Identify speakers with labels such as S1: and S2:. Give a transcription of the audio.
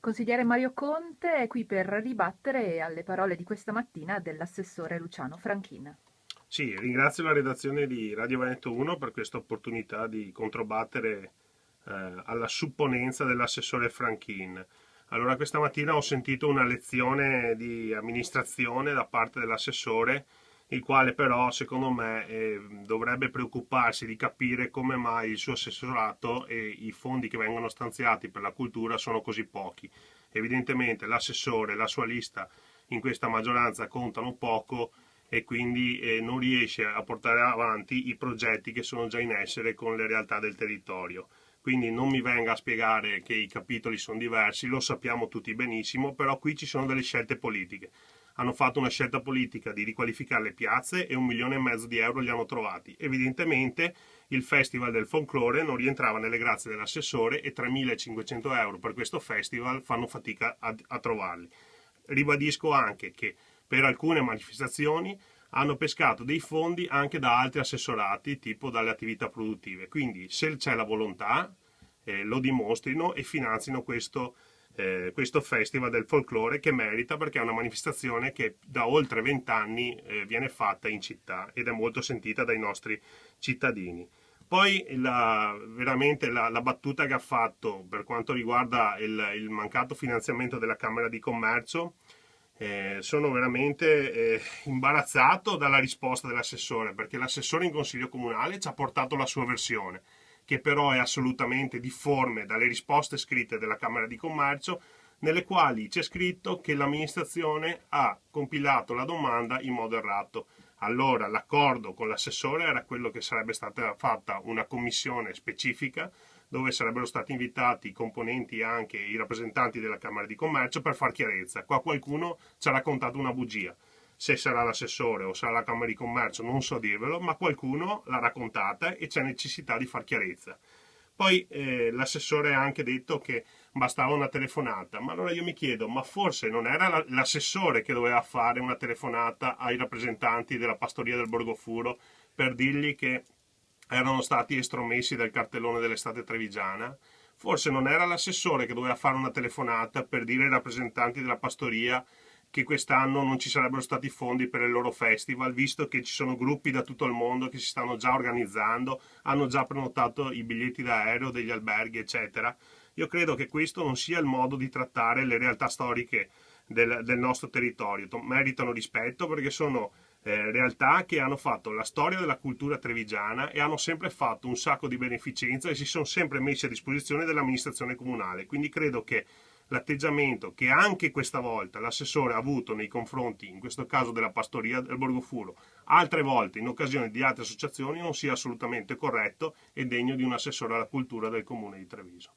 S1: Consigliere Mario Conte è qui per ribattere alle parole di questa mattina dell'assessore Luciano Franchina.
S2: Sì, ringrazio la redazione di Radio Veneto 1 per questa opportunità di controbattere alla supponenza dell'assessore Franchin. Allora, questa mattina ho sentito una lezione di amministrazione da parte dell'assessore, il quale però, secondo me, dovrebbe preoccuparsi di capire come mai il suo assessorato e i fondi che vengono stanziati per la cultura sono così pochi. Evidentemente l'assessore e la sua lista in questa maggioranza contano poco e quindi non riesce a portare avanti i progetti che sono già in essere con le realtà del territorio. Quindi non mi venga a spiegare che i capitoli sono diversi, lo sappiamo tutti benissimo, però qui ci sono delle scelte politiche. Hanno fatto una scelta politica di riqualificare le piazze e 1,5 milioni di euro li hanno trovati. Evidentemente il Festival del Folklore non rientrava nelle grazie dell'assessore e 3.500 euro per questo festival fanno fatica a trovarli. Ribadisco anche che per alcune manifestazioni hanno pescato dei fondi anche da altri assessorati, tipo dalle attività produttive. Quindi se c'è la volontà, lo dimostrino e finanzino questo festival del folklore che merita, perché è una manifestazione che da oltre 20 anni viene fatta in città ed è molto sentita dai nostri cittadini. Poi veramente la battuta che ha fatto per quanto riguarda il mancato finanziamento della Camera di Commercio, sono veramente imbarazzato dalla risposta dell'assessore, perché l'assessore in consiglio comunale ci ha portato la sua versione, che però è assolutamente difforme dalle risposte scritte della Camera di Commercio, nelle quali c'è scritto che l'amministrazione ha compilato la domanda in modo errato. Allora l'accordo con l'assessore era quello che sarebbe stata fatta una commissione specifica dove sarebbero stati invitati i componenti e anche i rappresentanti della Camera di Commercio per far chiarezza. Qua qualcuno ci ha raccontato una bugia. Se sarà l'assessore o sarà la Camera di Commercio non so dirvelo, ma qualcuno l'ha raccontata e c'è necessità di far chiarezza. Poi l'assessore ha anche detto che bastava una telefonata, ma allora io mi chiedo, ma forse non era l'assessore che doveva fare una telefonata ai rappresentanti della pastoria del Borgofuro per dirgli che erano stati estromessi dal cartellone dell'estate trevigiana? Forse non era l'assessore che doveva fare una telefonata per dire ai rappresentanti della pastoria che quest'anno non ci sarebbero stati fondi per il loro festival, visto che ci sono gruppi da tutto il mondo che si stanno già organizzando, hanno già prenotato i biglietti d'aereo, degli alberghi, eccetera. Io credo che questo non sia il modo di trattare le realtà storiche del nostro territorio. Meritano rispetto perché sono realtà che hanno fatto la storia della cultura trevigiana e hanno sempre fatto un sacco di beneficenza e si sono sempre messi a disposizione dell'amministrazione comunale. Quindi credo che l'atteggiamento che anche questa volta l'assessore ha avuto nei confronti, in questo caso della pastoria del Borgofuro, altre volte in occasione di altre associazioni, non sia assolutamente corretto e degno di un assessore alla cultura del comune di Treviso.